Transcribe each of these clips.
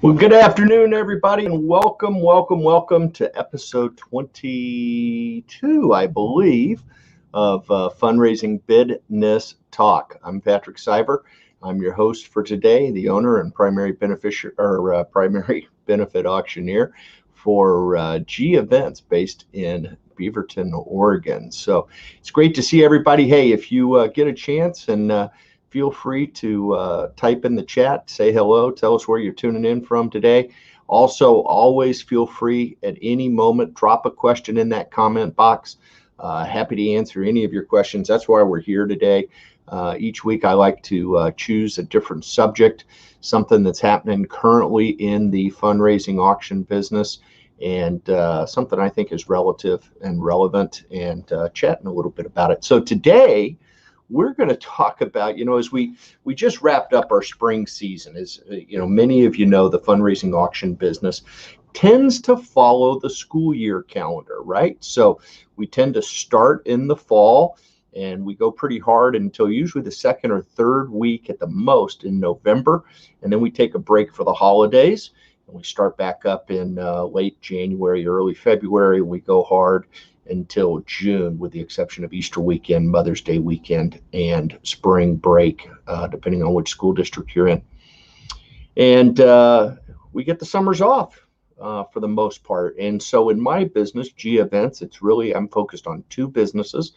Well, good afternoon, everybody, and welcome to episode 22, I believe, of Fundraising BIDness Talk. I'm Patrick Cyber. I'm your host for today, the owner and primary benefit auctioneer for G Events based in Beaverton, Oregon. So it's great to see everybody. Hey, if you get a chance and feel free to type in the chat, say hello, tell us where you're tuning in from today. Also, always feel free at any moment, drop a question in that comment box. Happy to answer any of your questions. That's why we're here today. Each week I like to choose a different subject, something that's happening currently in the fundraising auction business, and something I think is relative and relevant, and chatting a little bit about it. So today, we're going to talk about, as we just wrapped up our spring season. As many of you know, the fundraising auction business tends to follow the school year calendar, right? So we tend to start in the fall and we go pretty hard until usually the second or third week at the most in November. And then we take a break for the holidays and we start back up in late January, early February. We go hard until June, with the exception of Easter weekend, Mother's Day weekend, and spring break, depending on which school district you're in. And we get the summers off for the most part. And so in my business, G Events, I'm focused on two businesses.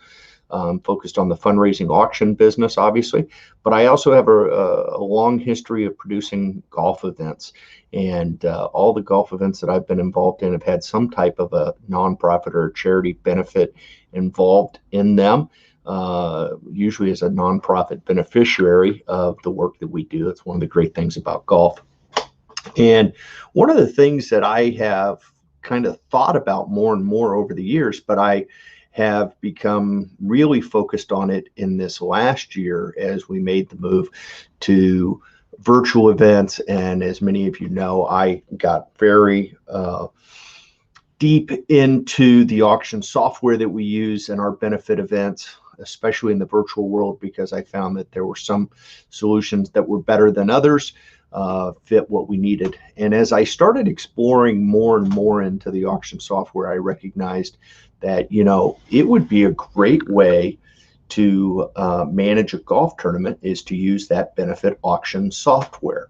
I'm focused on the fundraising auction business, obviously, but I also have a long history of producing golf events. And all the golf events that I've been involved in have had some type of a nonprofit or charity benefit involved in them, usually as a nonprofit beneficiary of the work that we do. That's one of the great things about golf. And one of the things that I have kind of thought about more and more over the years, but I have become really focused on it in this last year as we made the move to virtual events. And as many of you know, I got very deep into the auction software that we use in our benefit events, especially in the virtual world, because I found that there were some solutions that were better than others, fit what we needed. And as I started exploring more and more into the auction software, I recognized that, it would be a great way to manage a golf tournament is to use that benefit auction software.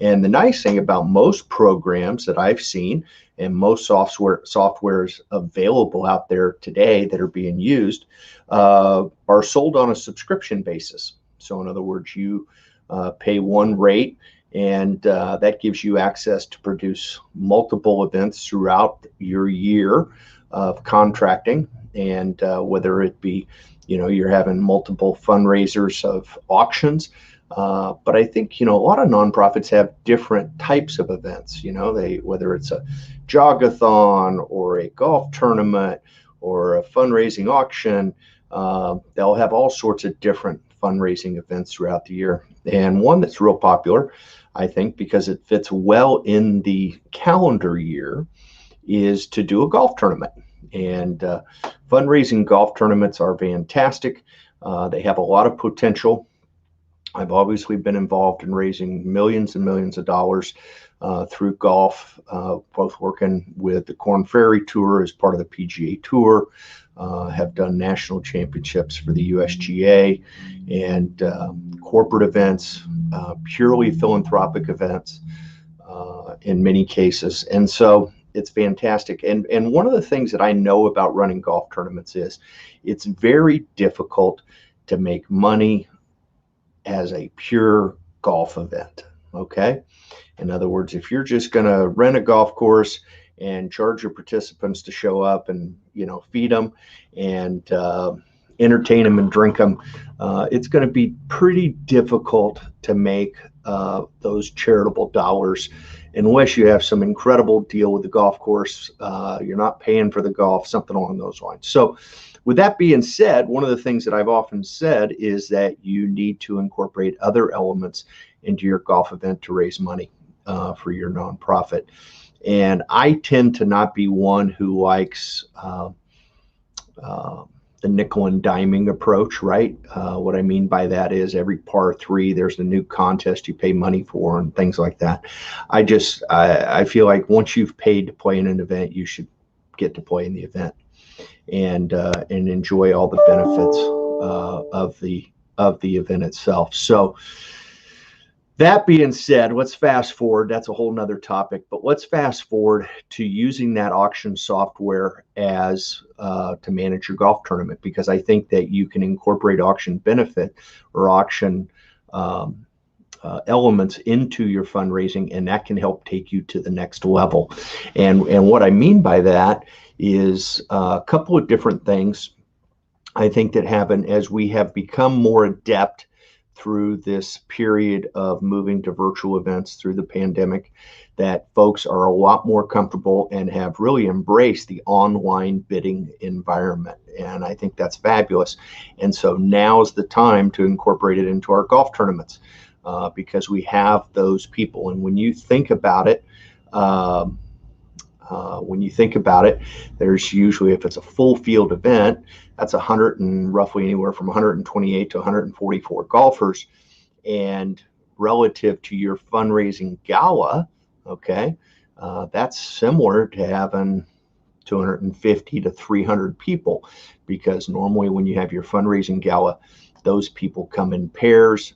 And the nice thing about most programs that I've seen and most softwares available out there today that are being used are sold on a subscription basis. So in other words, you pay one rate, and that gives you access to produce multiple events throughout your year of contracting. And whether it be, you're having multiple fundraisers of auctions. But I think, a lot of nonprofits have different types of events, whether it's a jogathon or a golf tournament or a fundraising auction, they'll have all sorts of different fundraising events throughout the year. And one that's real popular, I think, because it fits well in the calendar year, is to do a golf tournament. And fundraising golf tournaments are fantastic. They have a lot of potential. I've obviously been involved in raising millions and millions of dollars through golf, both working with the Korn Ferry Tour as part of the PGA Tour, have done national championships for the USGA, and corporate events, purely philanthropic events in many cases. And so it's fantastic. And one of the things that I know about running golf tournaments is it's very difficult to make money as a pure golf event. Okay. In other words, if you're just going to rent a golf course and charge your participants to show up and, feed them and entertain them and drink them, it's going to be pretty difficult to make those charitable dollars unless you have some incredible deal with the golf course. You're not paying for the golf, something along those lines. So with that being said, one of the things that I've often said is that you need to incorporate other elements into your golf event to raise money for your nonprofit. And I tend to not be one who likes nickel and diming approach, right? What I mean by that is every par three, there's a new contest you pay money for and things like that. I feel like once you've paid to play in an event, you should get to play in the event and enjoy all the benefits of the event itself. So that being said, let's fast forward. That's a whole nother topic, but let's fast forward to using that auction software as to manage your golf tournament, because I think that you can incorporate auction benefit or auction elements into your fundraising, and that can help take you to the next level. And what I mean by that is a couple of different things I think that happen as we have become more adept through this period of moving to virtual events through the pandemic, that folks are a lot more comfortable and have really embraced the online bidding environment. And I think that's fabulous. And so now's the time to incorporate it into our golf tournaments because we have those people. And when you think about it, there's usually, if it's a full field event, that's 100 and roughly anywhere from 128 to 144 golfers. And relative to your fundraising gala, okay, that's similar to having 250 to 300 people, because normally when you have your fundraising gala, those people come in pairs,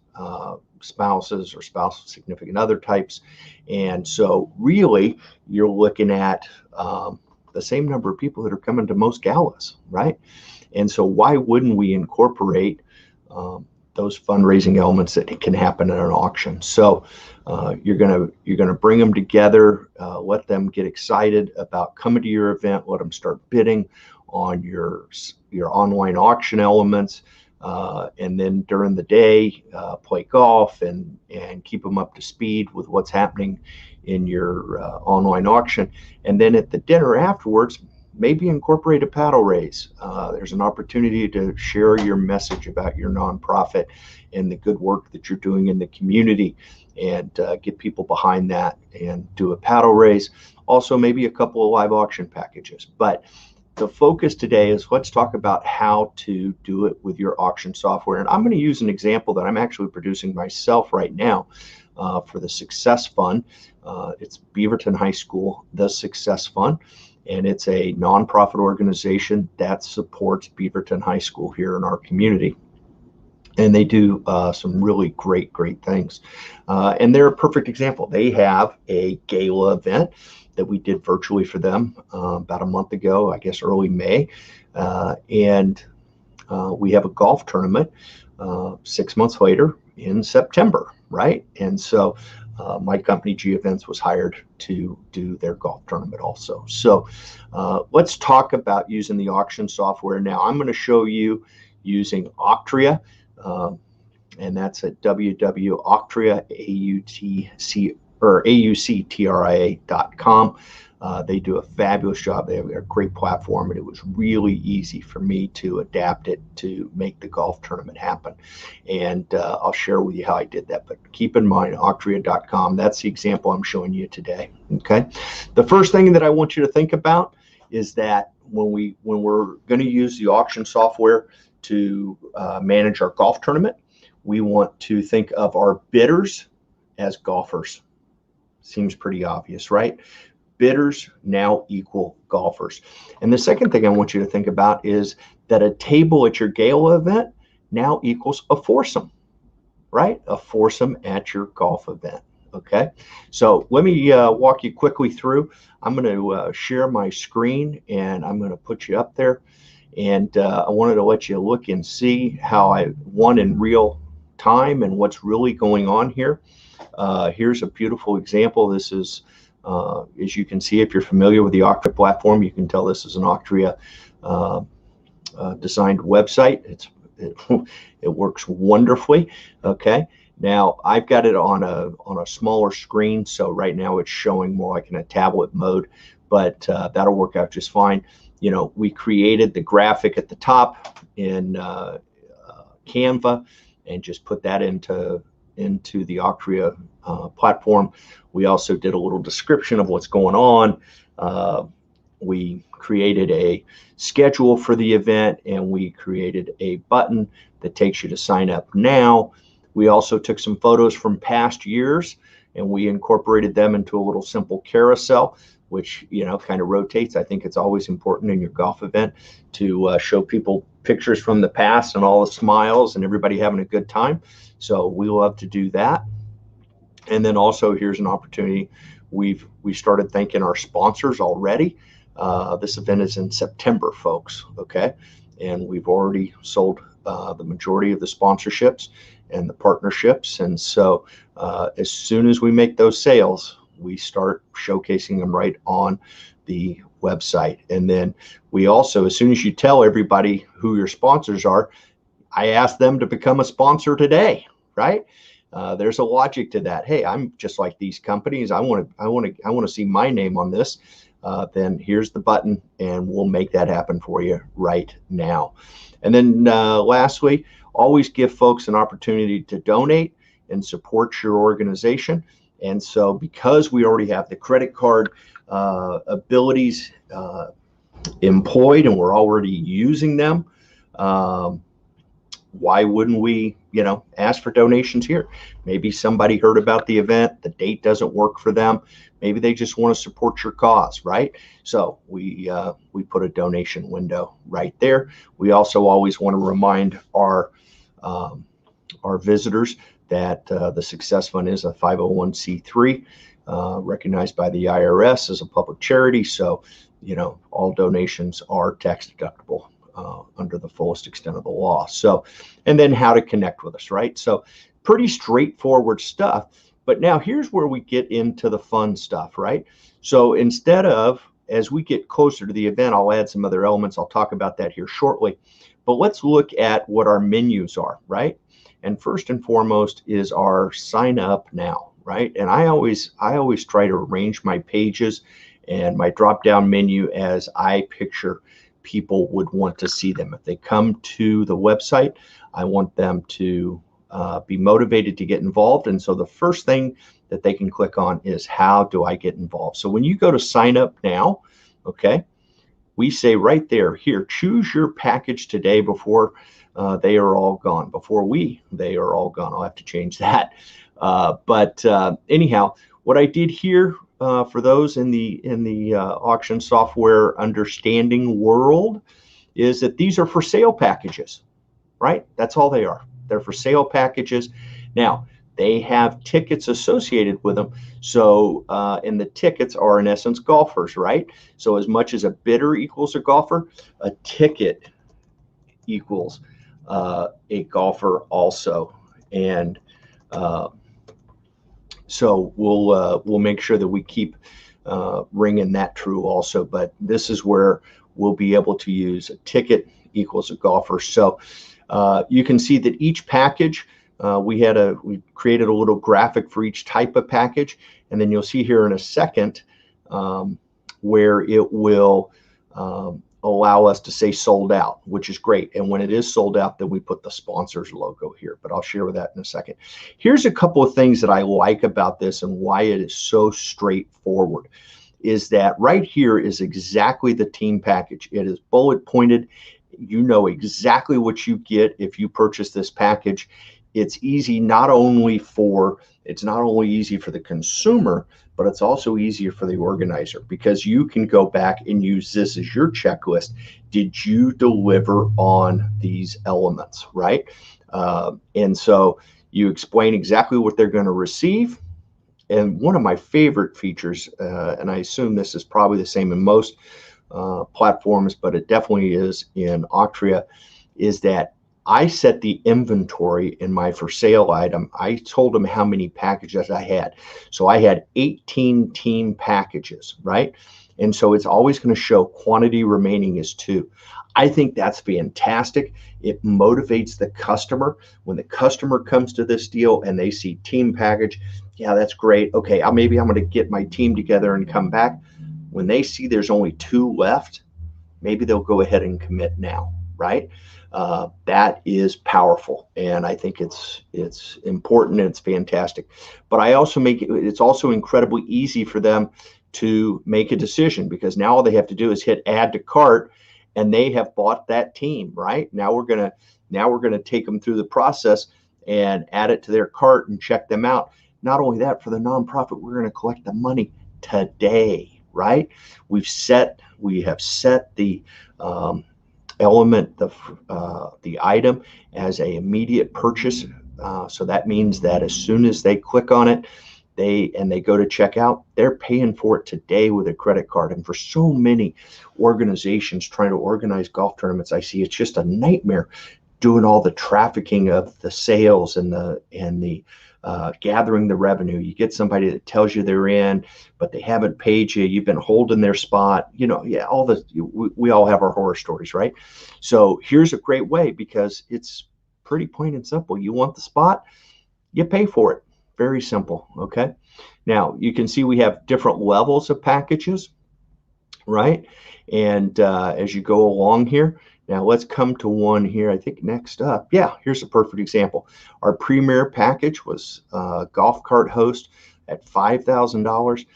spouses or spouse significant other types. And so really you're looking at the same number of people that are coming to most galas, right? And so why wouldn't we incorporate those fundraising elements that can happen at an auction? So you're gonna bring them together, let them get excited about coming to your event, let them start bidding on your online auction elements, and then during the day play golf and keep them up to speed with what's happening in your online auction. And then at the dinner afterwards, maybe incorporate a paddle raise. There's an opportunity to share your message about your nonprofit and the good work that you're doing in the community, and get people behind that and do a paddle raise. Also, maybe a couple of live auction packages. But the focus today is let's talk about how to do it with your auction software. And I'm going to use an example that I'm actually producing myself right now for the Success Fund. It's Beaverton High School, the Success Fund. And it's a nonprofit organization that supports Beaverton High School here in our community. And they do some really great things. And they're a perfect example. They have a gala event that we did virtually for them about a month ago, I guess early May. And we have a golf tournament 6 months later in September, right? And so my company, G Events, was hired to do their golf tournament also. So let's talk about using the auction software now. I'm going to show you using Octria, and that's at auctria.com. They do a fabulous job. They have a great platform, and it was really easy for me to adapt it to make the golf tournament happen. And I'll share with you how I did that. But keep in mind, auctria.com, that's the example I'm showing you today. Okay. The first thing that I want you to think about is that when we're going to use the auction software to manage our golf tournament, we want to think of our bidders as golfers. Seems pretty obvious, right? Bidders now equal golfers. And the second thing I want you to think about is that a table at your gala event now equals a foursome, right? A foursome at your golf event. Okay, so let me walk you quickly through. I'm going to share my screen, and I'm going to put you up there. And I wanted to let you look and see how I won in real time and what's really going on here. Here's a beautiful example. This is, as you can see, if you're familiar with the Octria platform, you can tell this is an Octria designed website. It works wonderfully. Okay, now I've got it on a smaller screen, so right now it's showing more like in a tablet mode, but that'll work out just fine. You know, we created the graphic at the top in Canva and just put that into the Octria platform. We also did a little description of what's going on. We created a schedule for the event, and we created a button that takes you to sign up now. We also took some photos from past years and we incorporated them into a little simple carousel, which, you know, kind of rotates. I think it's always important in your golf event to show people pictures from the past and all the smiles and everybody having a good time. So we love to do that. And then also here's an opportunity. We started thanking our sponsors already. This event is in September, folks. Okay. And we've already sold the majority of the sponsorships and the partnerships. And so as soon as we make those sales, we start showcasing them right on the website. And then we also, as soon as you tell everybody who your sponsors are, I ask them to become a sponsor today, right? There's a logic to that. Hey, I'm just like these companies. I want to see my name on this. Then here's the button, and we'll make that happen for you right now. And then lastly, always give folks an opportunity to donate and support your organization. And so because we already have the credit card abilities employed and we're already using them, why wouldn't we, you know, ask for donations here? Maybe somebody heard about the event, the date doesn't work for them. Maybe they just want to support your cause, right? So we put a donation window right there. We also always want to remind our visitors that the Success Fund is a 501c3 recognized by the IRS as a public charity. So, you know, all donations are tax deductible under the fullest extent of the law. So, and then how to connect with us, right? So pretty straightforward stuff. But now here's where we get into the fun stuff, right? So instead of, as we get closer to the event, I'll add some other elements. I'll talk about that here shortly. But let's look at what our menus are, right? And first and foremost is our sign up now, right? And I always try to arrange my pages and my drop-down menu as I picture people would want to see them. If they come to the website, I want them to be motivated to get involved. And so the first thing that they can click on is, how do I get involved? So when you go to sign up now, okay, we say right there, here, choose your package today before they are all gone. They are all gone. I'll have to change that. But anyhow, what I did here for those in the auction software understanding world is that these are for sale packages, right? That's all they are. They're for sale packages. Now, they have tickets associated with them. So, and the tickets are in essence golfers, right? So as much as a bidder equals a golfer, a ticket equals a golfer also. And so we'll make sure that we keep ringing that true also. But this is where we'll be able to use a ticket equals a golfer. So you can see that each package, we created a little graphic for each type of package, and then you'll see here in a second where it will allow us to say sold out, which is great. And when it is sold out, then we put the sponsors logo here, but I'll share with that in a second. Here's a couple of things that I like about this and why it is so straightforward, is that right here is exactly the team package. It is bullet pointed. You know exactly what you get if you purchase this package. It's easy not only for the consumer, but it's also easier for the organizer, because you can go back and use this as your checklist. Did you deliver on these elements, right? And so you explain exactly what they're going to receive. And one of my favorite features, and I assume this is probably the same in most platforms, but it definitely is in Octria, is that I set the inventory in my for sale item. I told them how many packages I had. So I had 18 team packages, right? And so it's always going to show quantity remaining is 2. I think that's fantastic. It motivates the customer. When the customer comes to this deal and they see team package, yeah, that's great. Okay, maybe I'm going to get my team together and come back. When they see there's only 2 left, maybe they'll go ahead and commit now, right? That is powerful, and I think it's important and it's fantastic. But I also it's also incredibly easy for them to make a decision, because now all they have to do is hit add to cart and they have bought that team, right? Now we're going to take them through the process and add it to their cart and check them out. Not only that, for the nonprofit, we're going to collect the money today, right? We have set the element, the item, as a immediate purchase. So that means that as soon as they click on it, they go to checkout, they're paying for it today with a credit card. And for so many organizations trying to organize golf tournaments, I see it's just a nightmare doing all the trafficking of the sales and the gathering the revenue. You get somebody that tells you they're in, but they haven't paid you. You've been holding their spot. We all have our horror stories, right? So here's a great way, because it's pretty plain and simple. You want the spot, you pay for it. Very simple. Okay. Now you can see we have different levels of packages, right? And as you go along here, now let's come to one here. I think next up, yeah, here's a perfect example. Our premier package was golf cart host at $5,000.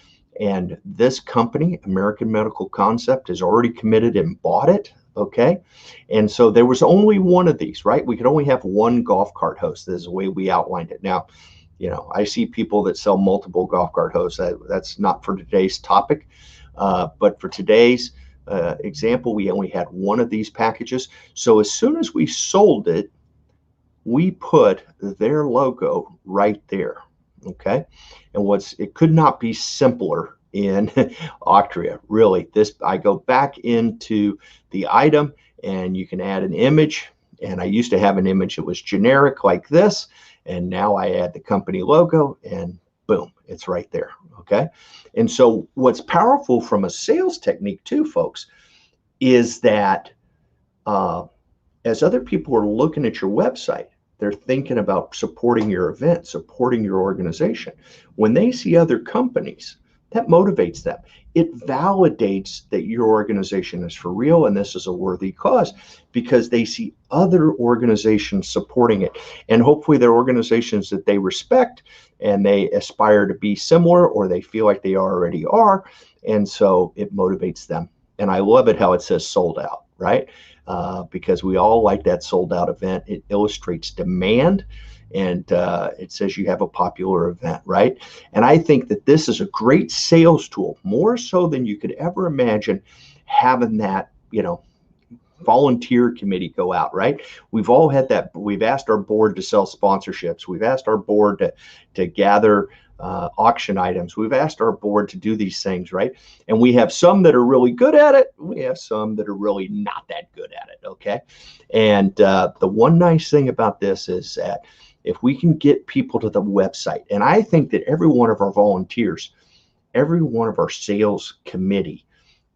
And this company, American Medical Concept, has already committed and bought it. Okay. And so there was only one of these, right? We could only have one golf cart host. This is the way we outlined it. Now, I see people that sell multiple golf cart hosts. That's not for today's topic. But for today's example, we only had one of these packages. So as soon as we sold it, we put their logo right there. Okay. And it could not be simpler in Octria. Really, I go back into the item and you can add an image. And I used to have an image that was generic like this. And now I add the company logo and boom, it's right there. Okay. And so what's powerful from a sales technique too, folks, is that as other people are looking at your website, they're thinking about supporting your event, supporting your organization. When they see other companies, that motivates them. It validates that your organization is for real and this is a worthy cause, because they see other organizations supporting it. And hopefully they're organizations that they respect and they aspire to be similar, or they feel like they already are. And so it motivates them. And I love it how it says sold out, right? Because we all like that sold out event. It illustrates demand. And it says you have a popular event, right? And I think that this is a great sales tool, more so than you could ever imagine, having that, volunteer committee go out, right? We've all had that. We've asked our board to sell sponsorships. We've asked our board to gather auction items. We've asked our board to do these things, right? And we have some that are really good at it. We have some that are really not that good at it, okay? And the one nice thing about this is that if we can get people to the website, and I think that every one of our volunteers, every one of our sales committee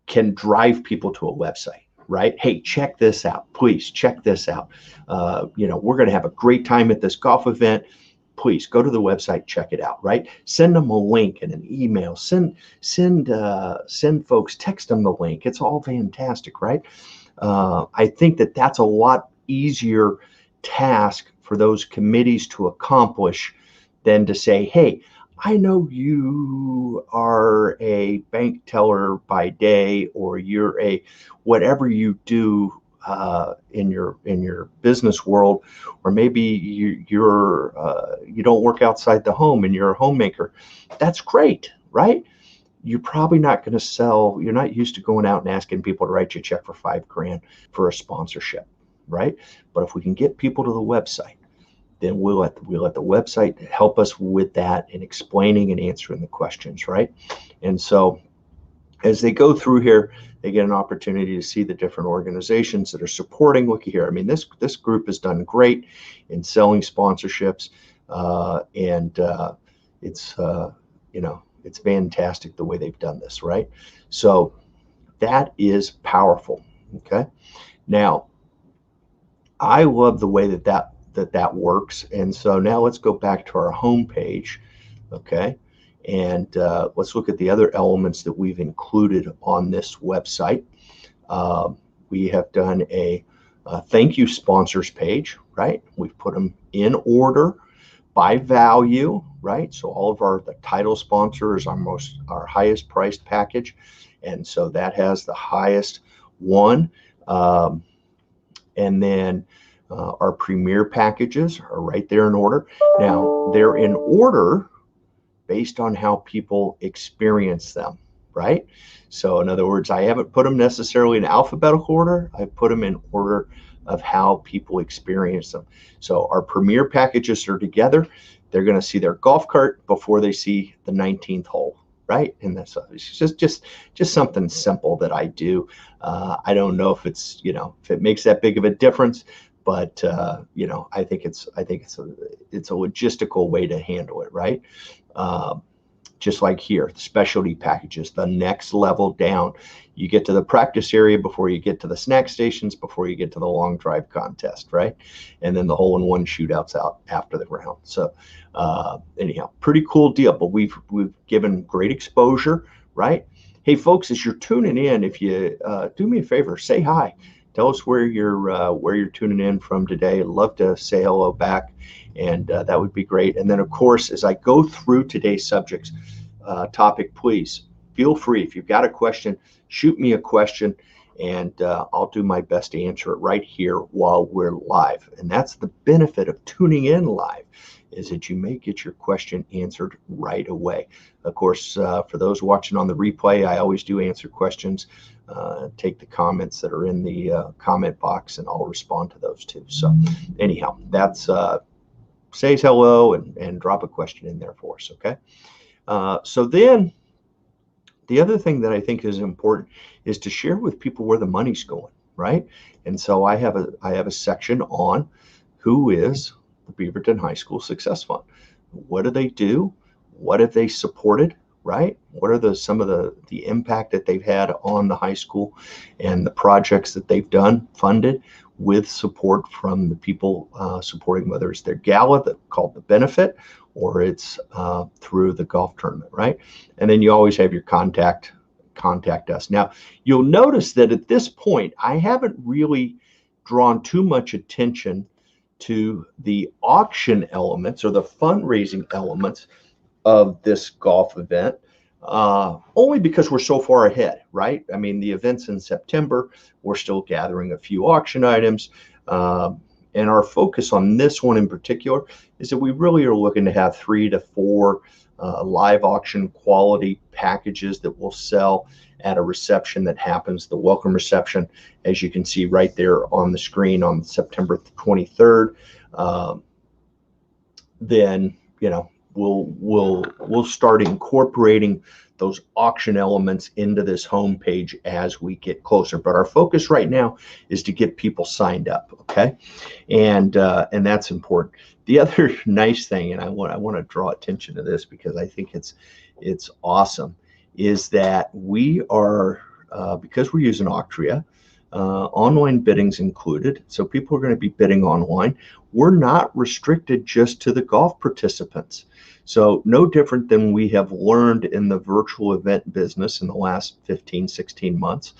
can drive people to a website, right? Hey, check this out. Please check this out. We're going to have a great time at this golf event. Please go to the website, check it out, right? Send them a link and an email. Send folks, text them the link. It's all fantastic, right? I think that that's a lot easier task for those committees to accomplish than to say, hey, I know you are a bank teller by day, or you're a whatever you do in your business world, or maybe you don't work outside the home and you're a homemaker. That's great, right? You're probably not going to sell. You're not used to going out and asking people to write you a check for $5,000 for a sponsorship, right? But if we can get people to the website, then we'll let the website help us with that and explaining and answering the questions, right? And so as they go through here, they get an opportunity to see the different organizations that are supporting. Looky here. I mean, this group has done great in selling sponsorships, and it's fantastic the way they've done this, right? So that is powerful. Okay. Now, I love the way that works. And so now let's go back to our home page. Okay. And let's look at the other elements that we've included on this website. We have done a thank you sponsors page, right? We've put them in order by value, right? So all of the title sponsor is our highest priced package. And so that has the highest one. And then our premier packages are right there in order. Now, they're in order based on how people experience them, right? So in other words, I haven't put them necessarily in alphabetical order. I put them in order of how people experience them. So our premier packages are together. They're going to see their golf cart before they see the 19th hole, right? And that's just something simple that I do. I don't know if it's, if it makes that big of a difference, but I think it's a logistical way to handle it, right? Just like here, the specialty packages, the next level down, you get to the practice area before you get to the snack stations, before you get to the long drive contest, right? And then the hole-in-one shootouts out after the round. So anyhow, pretty cool deal, but we've given great exposure, right? Hey folks, as you're tuning in, if you do me a favor, say hi. Tell us where you're tuning in from today. I'd love to say hello back, and that would be great. And then, of course, as I go through today's topic, please feel free. If you've got a question, shoot me a question, and I'll do my best to answer it right here while we're live. And that's the benefit of tuning in live, is that you may get your question answered right away. Of course, for those watching on the replay, I always do answer questions. Take the comments that are in the comment box, and I'll respond to those too. So anyhow, that's say hello and drop a question in there for us, okay? So then the other thing that I think is important is to share with people where the money's going, right? And so I have a section on who is the Beaverton High School Success Fund. What do they do? What have they supported? Right? What are some of the impact that they've had on the high school and the projects that they've done, funded with support from the people supporting, whether it's their gala called the benefit, or it's through the golf tournament, right? And then you always have your contact us. Now, you'll notice that at this point, I haven't really drawn too much attention to the auction elements or the fundraising elements of this golf event, only because we're so far ahead, right? I mean, the event's in September. We're still gathering a few auction items. And our focus on this one in particular is that we really are looking to have 3 to 4 live auction quality packages that will sell at a reception that happens, the welcome reception, as you can see right there on the screen on September 23rd. Then, we'll start incorporating those auction elements into this homepage as we get closer. But our focus right now is to get people signed up, okay? And that's important. The other nice thing, and I want to draw attention to this because I think it's awesome, is that we are because we're using Octria. Online bidding's included, so people are going to be bidding online. We're not restricted just to the golf participants. So no different than we have learned in the virtual event business in the last 15, 16 months.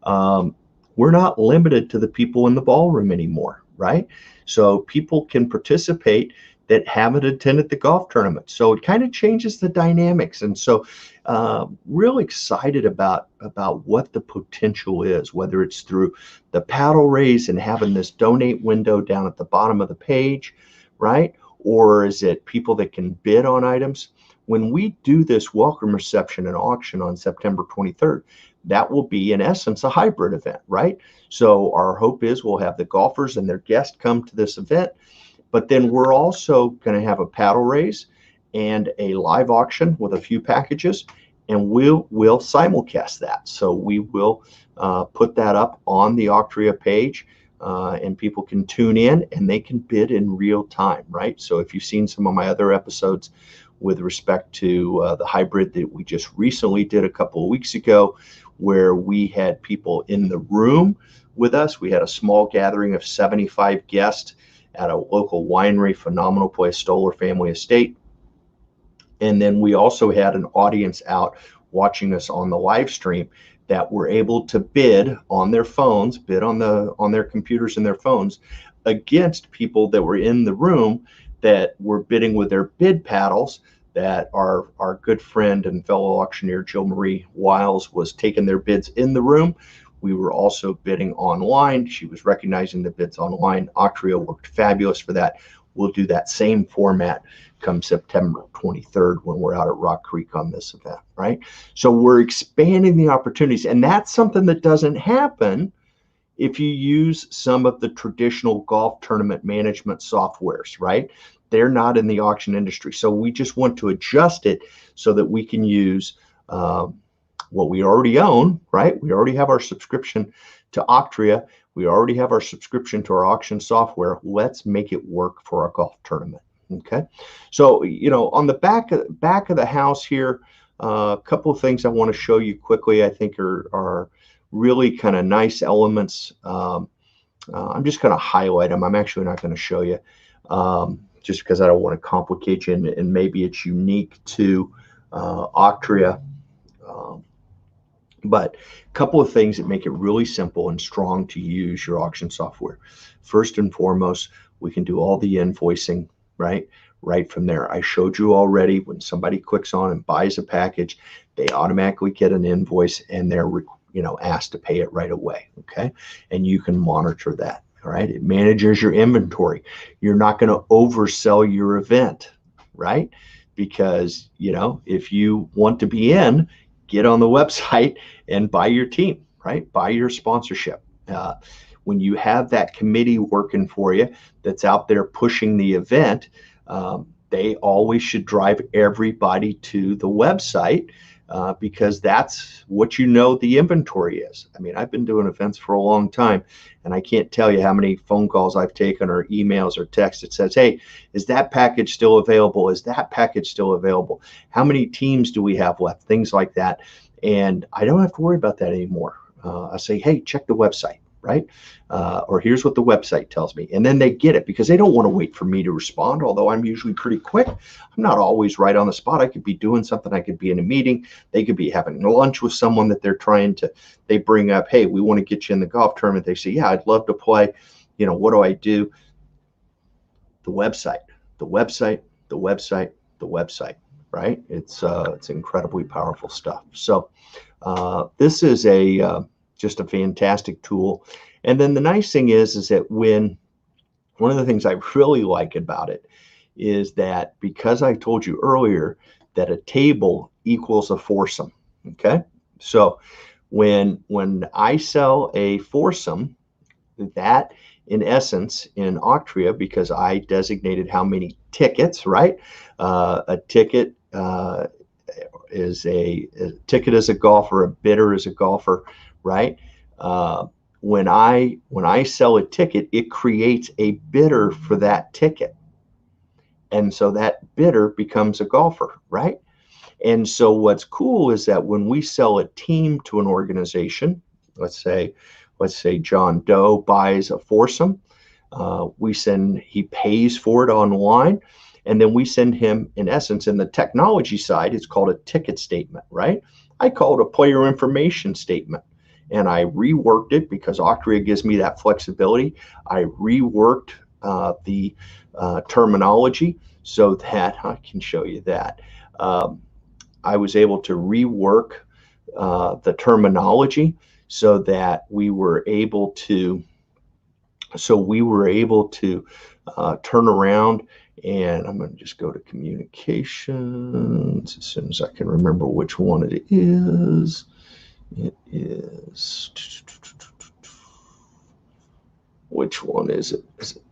We're not limited to the people in the ballroom anymore, right? So people can participate that haven't attended the golf tournament. So it kind of changes the dynamics. And so real excited about what the potential is, whether it's through the paddle raise and having this donate window down at the bottom of the page, right? Or is it people that can bid on items? When we do this welcome reception and auction on September 23rd, that will be in essence a hybrid event, right? So our hope is we'll have the golfers and their guests come to this event, but then we're also going to have a paddle raise and a live auction with a few packages, and we'll simulcast that. So we will put that up on the Octria page, and people can tune in and they can bid in real time, right? So if you've seen some of my other episodes with respect to the hybrid that we just recently did a couple of weeks ago, where we had people in the room with us, we had a small gathering of 75 guests at a local winery, phenomenal place, Stoller Family Estate. And then we also had an audience out watching us on the live stream that were able to bid on their phones, bid on their computers and their phones against people that were in the room that were bidding with their bid paddles, that our good friend and fellow auctioneer Jill Marie Wiles was taking their bids in the room. We were also bidding online. She was recognizing the bids online. Octria worked fabulous for that. We'll do that same format come September 23rd when we're out at Rock Creek on this event, right? So we're expanding the opportunities, and that's something that doesn't happen if you use some of the traditional golf tournament management softwares, right? They're not in the auction industry. So we just want to adjust it so that we can use what we already own, right? We already have our subscription to Octria. We already have our subscription to our auction software. Let's make it work for our golf tournament. Okay. So, on the back of the house here, a couple of things I want to show you quickly, I think are really kind of nice elements. I'm just going to highlight them. I'm actually not going to show you just because I don't want to complicate you, and maybe it's unique to Octria. But a couple of things that make it really simple and strong to use your auction software. First and foremost, we can do all the invoicing, right from there. I showed you already, when somebody clicks on and buys a package, they automatically get an invoice and they're asked to pay it right away. Okay. And you can monitor that. All right. It manages your inventory. You're not going to oversell your event, right? Because, if you want to be in, get on the website and buy your team, right? Buy your sponsorship. When you have that committee working for you that's out there pushing the event, they always should drive everybody to the website because that's what the inventory is. I mean, I've been doing events for a long time, and I can't tell you how many phone calls I've taken or emails or texts that says, hey, is that package still available? Is that package still available? How many teams do we have left? Things like that. And I don't have to worry about that anymore. I say, hey, check the website, right? Or here's what the website tells me. And then they get it because they don't want to wait for me to respond, although I'm usually pretty quick. I'm not always right on the spot. I could be doing something. I could be in a meeting. They could be having lunch with someone that they bring up, hey, we want to get you in the golf tournament. They say, yeah, I'd love to play. What do I do? The website, the website, the website, the website, right? It's incredibly powerful stuff. So this is just a fantastic tool. And then the nice thing is that one of the things I really like about it is that because I told you earlier that a table equals a foursome. Okay. So when I sell a foursome, that in essence in Octria, because I designated how many tickets, right? A ticket is a ticket as a golfer, a bidder is a golfer, right? When I sell a ticket, it creates a bidder for that ticket. And so that bidder becomes a golfer, right? And so what's cool is that when we sell a team to an organization, let's say John Doe buys a foursome, he pays for it online, and then we send him, in essence, in the technology side, it's called a ticket statement, right? I call it a player information statement. And I reworked it because Octria gives me that flexibility. I reworked the terminology so that I can show you that. I was able to rework the terminology so that we were able to turn around, and I'm going to just go to communications as soon as I can remember which one it is. It is, which one is it?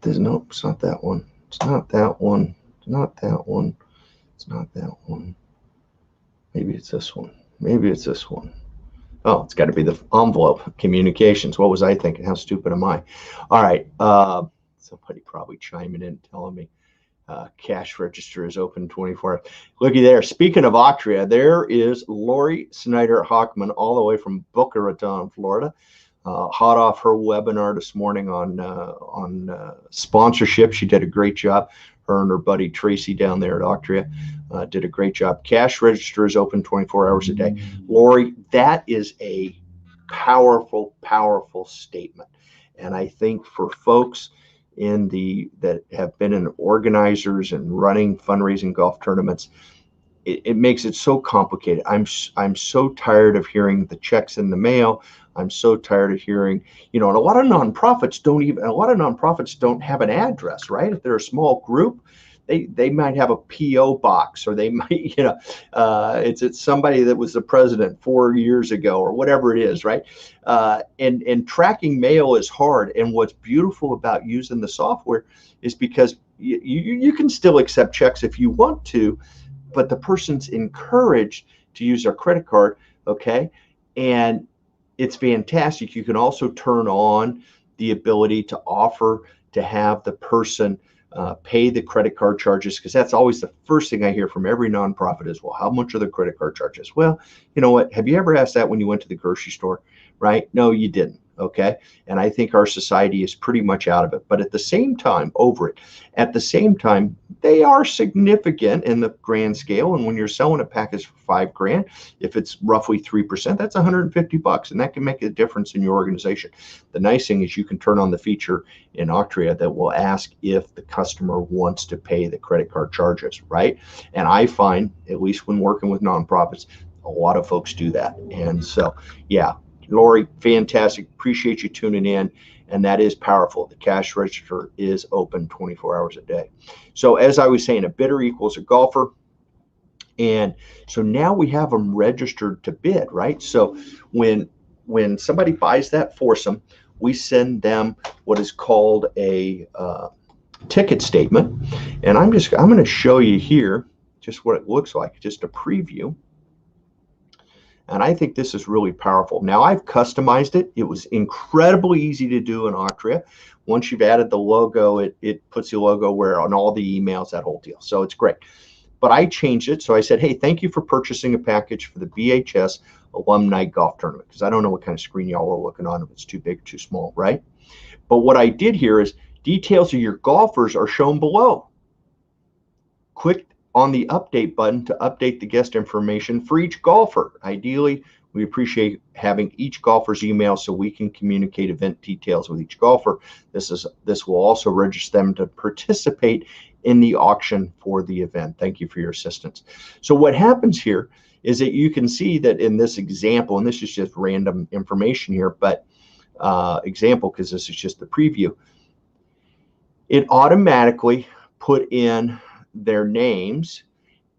Nope, it's not that one. It's not that one. It's not that one. It's not that one. Maybe it's this one. Maybe it's this one. Oh, it's got to be the envelope. Communications. What was I thinking? How stupid am I? All right. Somebody probably chiming in telling me cash register is open 24 hours. Looky there. Speaking of Octria, there is Lori Snyder-Hockman all the way from Boca Raton, Florida. Hot off her webinar this morning on sponsorship. She did a great job. Her and her buddy Tracy down there at Octria did a great job. Cash register is open 24 hours a day. Lori, that is a powerful, powerful statement. And I think for folks that have been in organizers and running fundraising golf tournaments, it makes it so complicated. I'm so tired of hearing the checks in the mail. I'm so tired of hearing, and a lot of nonprofits don't have an address, right? If they're a small group, they might have a PO box, or they might, it's somebody that was the president 4 years ago, or whatever it is, right? And tracking mail is hard. And what's beautiful about using the software is because you can still accept checks if you want to, but the person's encouraged to use their credit card, okay? And it's fantastic. You can also turn on the ability to offer to have the person pay the credit card charges, because that's always the first thing I hear from every nonprofit is, well, how much are the credit card charges? Well, you know what? Have you ever asked that when you went to the grocery store, right? No, you didn't. Okay. And I think our society is pretty much out of it. But at the same time, they are significant in the grand scale. And when you're selling a package for $5,000, if it's roughly 3%, that's $150, and that can make a difference in your organization. The nice thing is you can turn on the feature in Octria that will ask if the customer wants to pay the credit card charges, right? And I find, at least when working with nonprofits, a lot of folks do that. And so, yeah. Lori, fantastic. Appreciate you tuning in. And that is powerful. The cash register is open 24 hours a day. So as I was saying, a bidder equals a golfer. And so now we have them registered to bid, right? So when somebody buys that foursome, we send them what is called a ticket statement. And I'm going to show you here just what it looks like, just a preview. And I think this is really powerful. Now, I've customized it. It was incredibly easy to do in Octria. Once you've added the logo, it puts the logo where on all the emails, that whole deal. So it's great. But I changed it. So I said, hey, thank you for purchasing a package for the BHS Alumni Golf Tournament, because I don't know what kind of screen y'all are looking on, if it's too big or too small, right? But what I did here is details of your golfers are shown below. Click on the update button to update the guest information for each golfer. Ideally, we appreciate having each golfer's email so we can communicate event details with each golfer. This will also register them to participate in the auction for the event. Thank you for your assistance. So what happens here is that you can see that in this example, and this is just random information here, but example, because this is just the preview, it automatically put in their names,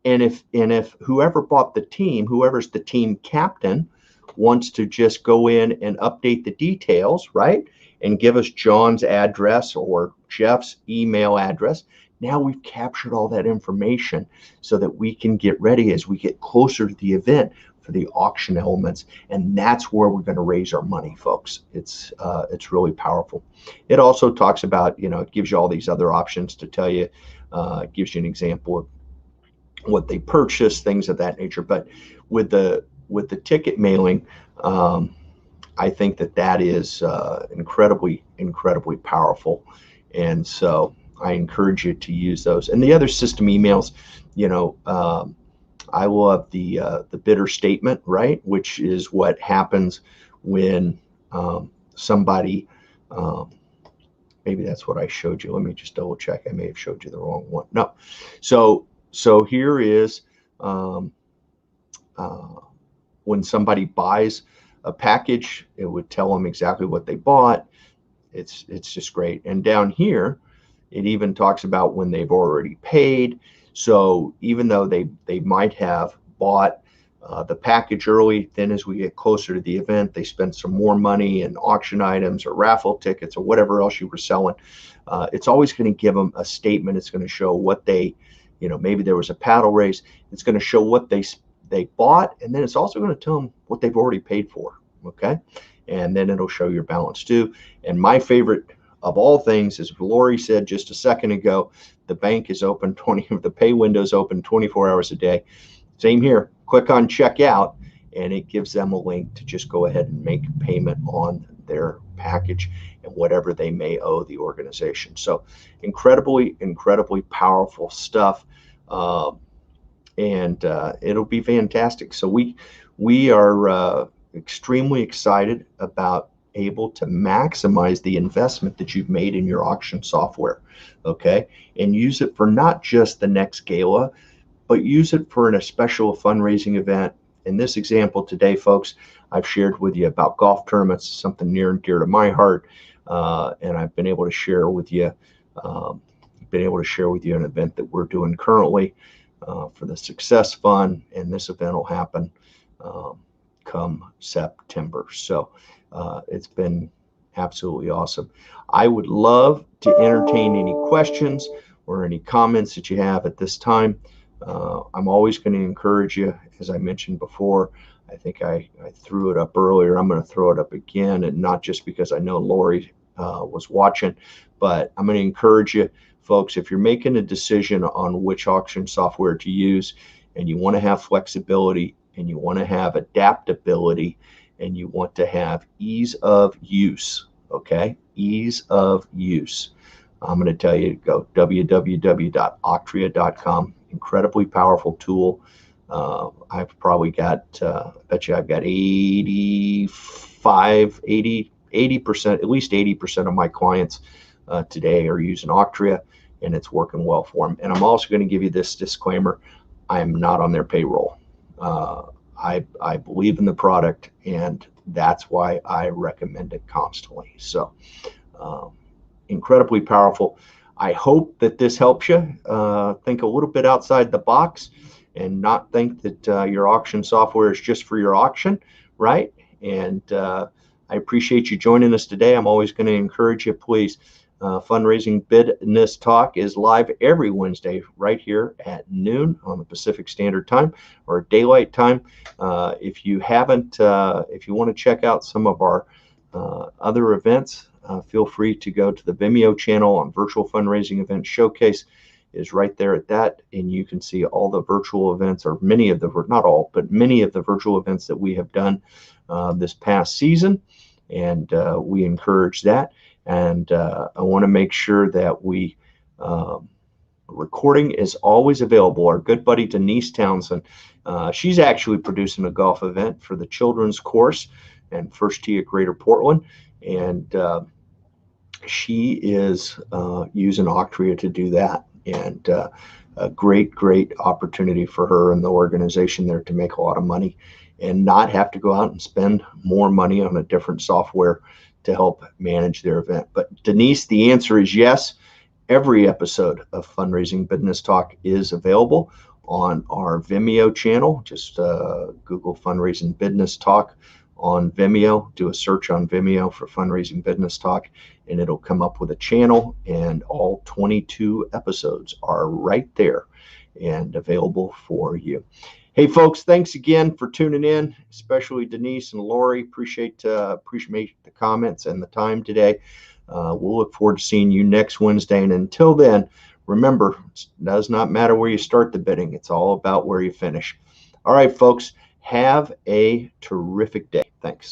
and if whoever bought the team, whoever's the team captain, wants to just go in and update the details, right, and give us John's address or Jeff's email address, now we've captured all that information so that we can get ready as we get closer to the event for the auction elements. And that's where we're going to raise our money, folks. It's really powerful. It also talks about, it gives you all these other options to tell you. It gives you an example of what they purchased, things of that nature. But with the ticket mailing, I think that is incredibly powerful. And so I encourage you to use those. And the other system emails, I will have the bidder statement, right, which is what happens when somebody maybe that's what I showed you. Let me just double check. I may have showed you the wrong one. No. So here is when somebody buys a package, it would tell them exactly what they bought. It's just great. And down here, it even talks about when they've already paid. So even though they might have bought the package early, then as we get closer to the event, they spend some more money in auction items or raffle tickets or whatever else you were selling. It's always going to give them a statement. It's going to show what they, maybe there was a paddle race. It's going to show what they bought, and then it's also going to tell them what they've already paid for. Okay, and then it'll show your balance due. And my favorite of all things, as Lori said just a second ago, the bank is open the pay window is open 24 hours a day. Same here. Click on checkout, and it gives them a link to just go ahead and make payment on their package and whatever they may owe the organization. So incredibly powerful stuff, and it'll be fantastic. So we are extremely excited about able to maximize the investment that you've made in your auction software, okay? And use it for not just the next gala, but use it for a special fundraising event. In this example today, folks, I've shared with you about golf tournaments, something near and dear to my heart, and I've been able to share with you an event that we're doing currently for the Success Fund, and this event will happen come September. So it's been absolutely awesome. I would love to entertain any questions or any comments that you have at this time. I'm always going to encourage you, as I mentioned before. I think I threw it up earlier. I'm going to throw it up again, and not just because I know Lori was watching, but I'm going to encourage you, folks, if you're making a decision on which auction software to use, and you want to have flexibility, and you want to have adaptability, and you want to have ease of use, okay? Ease of use. I'm going to tell you to go www.octria.com. Incredibly powerful tool. I've probably got, I bet you I've got 80%, at least 80% of my clients today are using Octria, and it's working well for them. And I'm also going to give you this disclaimer. I am not on their payroll. I believe in the product, and that's why I recommend it constantly. So incredibly powerful. I hope that this helps you think a little bit outside the box and not think that your auction software is just for your auction, right? And I appreciate you joining us today. I'm always going to encourage you, please. Fundraising BIDness Talk is live every Wednesday right here at noon on the Pacific Standard Time or Daylight Time. If you want to check out some of our other events, feel free to go to the Vimeo channel on Virtual Fundraising Event Showcase is right there at that, and you can see all the virtual events, or many of the, not all, but many of the virtual events that we have done this past season, and we encourage that. And I want to make sure that recording is always available. Our good buddy Denise Townsend, she's actually producing a golf event for the children's course and First Tee at Greater Portland, and she is using Octria to do that, and a great opportunity for her and the organization there to make a lot of money and not have to go out and spend more money on a different software to help manage their event. But Denise, the answer is yes. Every episode of Fundraising BIDness Talk is available on our Vimeo channel. Just Google Fundraising BIDness Talk on Vimeo. Do a search on Vimeo for Fundraising BIDness Talk, and it'll come up with a channel, and all 22 episodes are right there and available for you. Hey, folks, thanks again for tuning in, especially Denise and Lori. Appreciate the comments and the time today. We'll look forward to seeing you next Wednesday. And until then, remember, it does not matter where you start the bidding. It's all about where you finish. All right, folks, have a terrific day. Thanks.